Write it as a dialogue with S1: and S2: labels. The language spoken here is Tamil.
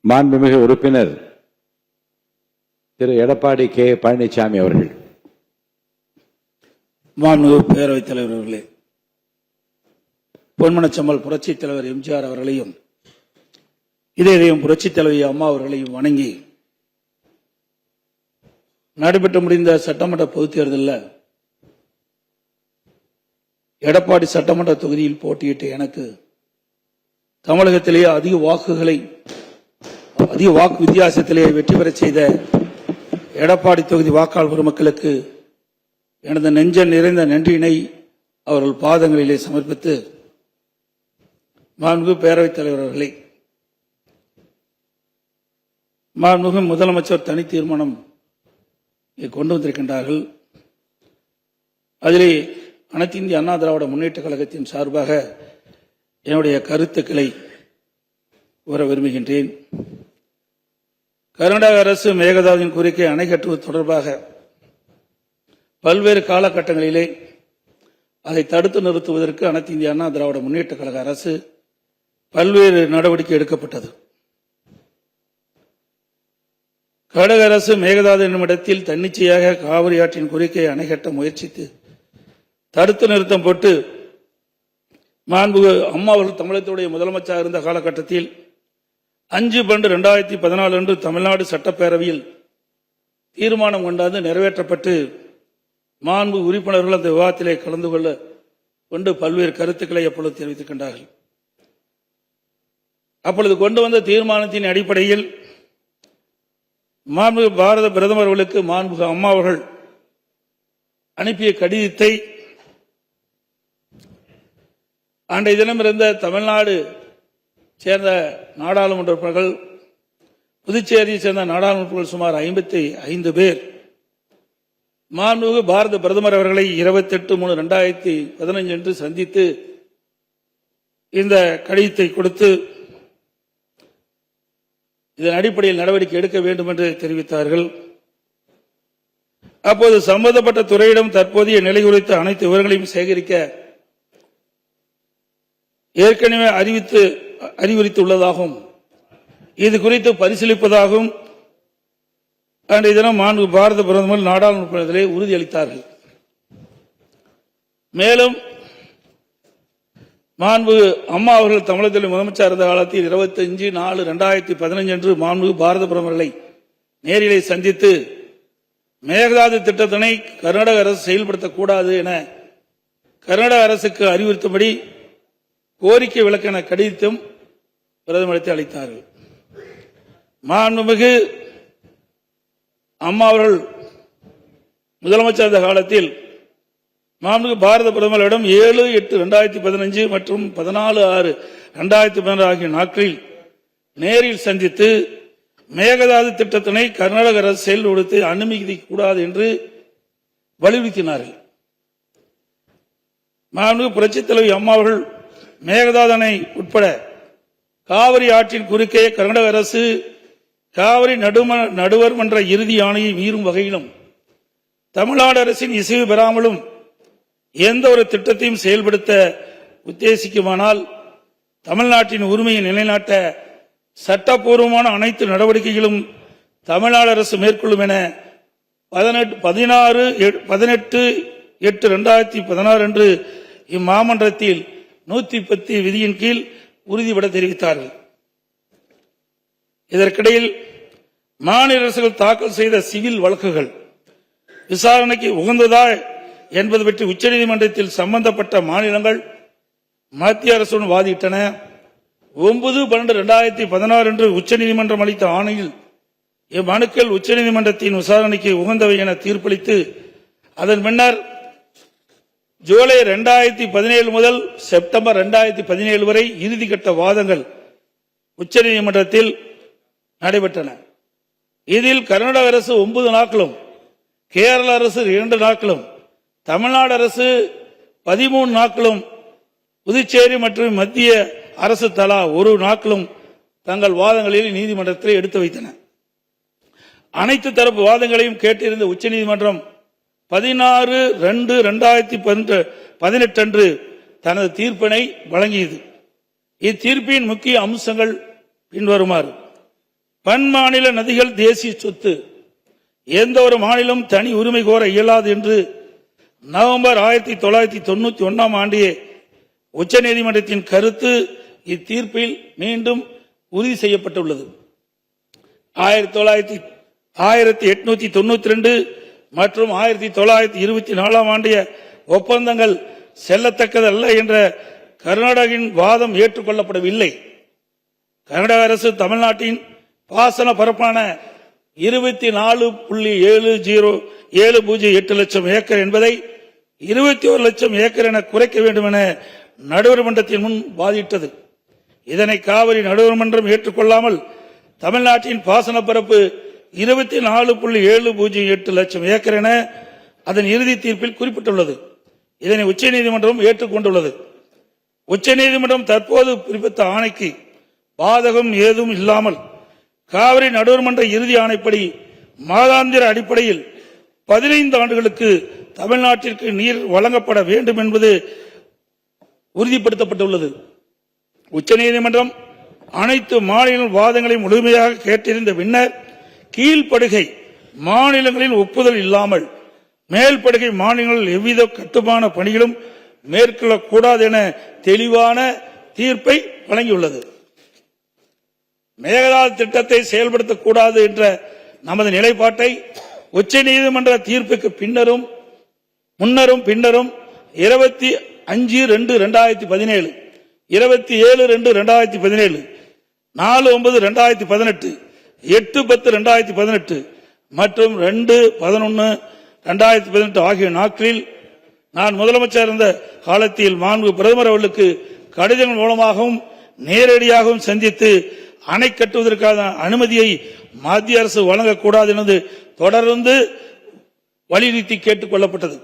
S1: மாண்புமிகு உறுப்பினர் திரு எடப்பாடி கே பழனிசாமி அவர்கள்.
S2: மாண்புமிகு பேரவைத் தலைவர் அவர்களே, பொன்மனச்செம்மல் புரட்சித் தலைவர் எம்ஜிஆர் அவர்களையும் இதயம் புரட்சித் தலைவி அம்மா அவர்களையும் வணங்கி நடைபெற்று முடிந்த சட்டமன்ற பொதுத் தேர்தலில் எடப்பாடி சட்டமன்ற தொகுதியில் போட்டியிட்ட எனக்கு தமிழகத்திலேயே அதிக வாக்கு வித்தியாசத்திலேயே வெற்றி பெற செய்த எடப்பாடி தொகுதி வாக்காளர் பெருமக்களுக்கு எனது நெஞ்ச நிறைந்த நன்றியினை அவர்கள் பாதங்களிலே சமர்ப்பித்து, மாண்புமிகு பேரவைத் தலைவர் அவர்களே, மாண்புமிகு முதலமைச்சர் தனி தீர்மானம் கொண்டு வந்திருக்கின்றார்கள். அதிலே அனைத்து இந்திய அண்ணா திராவிட முன்னேற்ற கழகத்தின் சார்பாக என்னுடைய கருத்துக்களை கூற விரும்புகின்றேன். கர்நாடக அரசு மேகதாதுவின் கோரிக்கை அணை கட்டுவது தொடர்பாக பல்வேறு காலகட்டங்களிலே அதை தடுத்து நிறுத்துவதற்கு அனைத்து இந்திய அண்ணா திராவிட முன்னேற்ற கழக அரசு பல்வேறு நடவடிக்கை எடுக்கப்பட்டது. கர்நாடக அரசு மேகதாது என்னும் இடத்தில் தன்னிச்சையாக காவிரி ஆற்றின் கோரிக்கையை அணை கட்ட முயற்சித்து தடுத்து நிறுத்தம் போட்டு மாண்புமிகு அம்மா அவர்கள் தமிழகத்துடைய முதலமைச்சராக இருந்த காலகட்டத்தில் 5/12/2014 அன்று தமிழ்நாடு சட்டப்பேரவையில் தீர்மானம் கொண்டாந்து நிறைவேற்றப்பட்டு மாண்பு உறுப்பினர்கள் அந்த விவாதத்திலே கலந்து கொண்டு பல்வேறு கருத்துக்களை அப்பொழுது தெரிவித்திருக்கின்றார்கள். அப்பொழுது கொண்டு வந்த தீர்மானத்தின் அடிப்படையில் மாண்புமிகு பாரத பிரதமர் அவர்களுக்கு மாண்புமிகு அம்மா அவர்கள் அனுப்பிய கடிதத்தை அன்றைய தினம் இருந்த தமிழ்நாடு சேர்ந்த நாடாளுமன்ற உறுப்பினர்கள், புதுச்சேரியை சேர்ந்த நாடாளுமன்ற உறுப்பினர்கள் சுமார் 55 பேர் மாண்புமிகு பாரத பிரதமர் அவர்களை 28/3/2015 அன்று சந்தித்து இந்த கடிதத்தை கொடுத்து இதன் அடிப்படையில் நடவடிக்கை எடுக்க வேண்டும் என்று தெரிவித்தார்கள். அப்போது சம்பந்தப்பட்ட துறையிடம் தற்போதைய நிலை குறித்த அனைத்து விவரங்களையும் சேகரிக்க ஏற்கனவே அறிவுறுத்தியுள்ளதாகவும் இது குறித்து பரிசீலிப்பதாகவும் அன்றைய தினம் மாண்பு பாரத பிரதமர் நாடாளுமன்றத்திலே உறுதியளித்தார்கள். மேலும் மாண்பு அம்மா அவர்கள் தமிழகத்தில் முதலமைச்சர் இருந்த காலத்தில் 25/4/2015 அன்று மாண்பு பாரத பிரதமர்களை நேரிலே சந்தித்து மேகதாது திட்டத்தினை கர்நாடக அரசு செயல்படுத்தக்கூடாது என கர்நாடக அரசுக்கு அறிவுறுத்தும்படி கோரிக்கை விளக்கென கடிதம் பிரதமருக்கு அளித்தார்கள். மாண்புமிகு அம்மா அவர்கள் முதலமைச்சர் இருந்த காலத்தில் மாண்புமிகு பாரத பிரதமரிடம் 7/8/2015 மற்றும் 14/6/2016 ஆகிய நாட்களில் நேரில் சந்தித்து மேகதாது திட்டத்தினை கர்நாடக அரசு செயல்படுத்த அனுமதிக்க கூடாது என்று வலியுறுத்தினார்கள். மாண்புமிகு புரட்சித் தலைவி அம்மா அவர்கள் மேகதாது அணை உட்பட காவிரி ஆற்றின் குறுக்கே கர்நாடக அரசு காவிரி நடுவர் மன்ற இறுதி ஆணையை மீறும் வகையிலும் தமிழ்நாடு அரசின் இசைவு பெறாமலும் எந்த ஒரு திட்டத்தையும் செயல்படுத்த உத்தேசிக்குமானால் தமிழ்நாட்டின் உரிமையை நிலைநாட்ட சட்டப்பூர்வமான அனைத்து நடவடிக்கைகளும் தமிழ்நாடு அரசு மேற்கொள்ளும் என 18/8/2016 அன்று இம்மாமன்றத்தில் 110 விதியின் கீழ் உறுதிபட தெரிவித்தார்கள். இதற்கிடையில் மாநில அரசுகள் தாக்கல் செய்த சிவில் வழக்குகள் விசாரணைக்கு உகந்ததா என்பது பற்றி உச்சநீதிமன்றத்தில் சம்பந்தப்பட்ட மாநிலங்கள் மத்திய அரசுடன் வாதிட்டன. 9/12/2016 அன்று உச்சநீதிமன்றம் அளித்த ஆணையில் இம்மனுக்கள் உச்சநீதிமன்றத்தின் விசாரணைக்கு உகந்தவை என தீர்ப்பளித்து அதன் பின்னர் ஜூலை 2017 முதல் செப்டம்பர் 2017 வரை இறுதிக்கட்ட வாதங்கள் உச்சநீதிமன்றத்தில் நடைபெற்றன. இதில் கர்நாடக அரசு 9 நாட்களும், கேரள அரசு 2 நாட்களும், தமிழ்நாடு அரசு 13 நாட்களும், புதுச்சேரி மற்றும் மத்திய அரசு தலா 1 நாட்களும் தங்கள் வாதங்களில் நீதிமன்றத்தில் எடுத்து வைத்தன. அனைத்து தரப்பு வாதங்களையும் கேட்டிருந்த உச்சநீதிமன்றம் 16/2/2018 அன்று தனது தீர்ப்பினை வழங்கியது. இத்தீர்ப்பின் முக்கிய அம்சங்கள் பின்வருமாறு: பன்மாநில நதிகள் தேசிய சொத்து, எந்த ஒரு மாநிலம் தனி உரிமை கோர இயலாது என்று நவம்பர் 1991 ஆண்டிய உச்சநீதிமன்றத்தின் கருத்து இத்தீர்ப்பில் மீண்டும் உறுதி செய்யப்பட்டுள்ளது. 1892 மற்றும் 1924 ஆண்டிய ஒப்பந்தங்கள் செல்லத்தக்கதல்ல என்ற கர்நாடகின் வாதம் ஏற்றுக்கொள்ளப்படவில்லை. கர்நாடக அரசு தமிழ்நாட்டின் பாசன பரப்பான 24.708 லட்சம் ஏக்கர் என்பதை 21 லட்சம் ஏக்கர் என குறைக்க வேண்டும் என நடுவர் மன்றத்தின் முன் வாதிட்டது. இதனை காவிரி நடுவர் மன்றம் ஏற்றுக்கொள்ளாமல் தமிழ்நாட்டின் பாசன பரப்பு 24.708 லட்சம் ஏக்கர் என அதன் இறுதி தீர்ப்பில் குறிப்பிட்டுள்ளது. இதனை உச்சநீதிமன்றம் ஏற்றுக்கொண்டுள்ளது. உச்சநீதிமன்றம் தற்போது பிறப்பித்த ஆணைக்கு பாதகம் ஏதும் இல்லாமல் காவிரி நடுவர் மன்ற இறுதி ஆணைப்படி மாதாந்திர அடிப்படையில் 15 ஆண்டுகளுக்கு தமிழ்நாட்டிற்கு நீர் வழங்கப்பட வேண்டும் என்பது உறுதிப்படுத்தப்பட்டுள்ளது. உச்சநீதிமன்றம் அனைத்து மாநில வாதங்களை முழுமையாக கேட்டிருந்த பின்னர் கீழ்ப்படுகை மாநிலங்களின் ஒப்புதல் இல்லாமல் மேல்படுகை மாநிலங்களில் எவ்வித கட்டுமான பணிகளும் மேற்கொள்ளக்கூடாது என தெளிவான தீர்ப்பை வழங்கியுள்ளது. மேகதாது திட்டத்தை செயல்படுத்தக்கூடாது என்ற நமது நிலைப்பாட்டை உச்சநீதிமன்ற தீர்ப்புக்கு முன்னரும் பின்னரும் 25/2/2017, 27/2/2017, 4/9/2018, 8/10/2018 மற்றும் 2/11/2018 ஆகிய நாட்களில் நான் முதலமைச்சர் இருந்த காலத்தில் மாண்பு பிரதமர் அவர்களுக்கு கடிதங்கள் மூலமாகவும் நேரடியாகவும் சந்தித்து அணை கட்டுவதற்கான அனுமதியை மத்திய அரசு வழங்கக்கூடாது என்பது தொடர்ந்து வலியுறுத்தி கேட்டுக் கொள்ளப்பட்டது.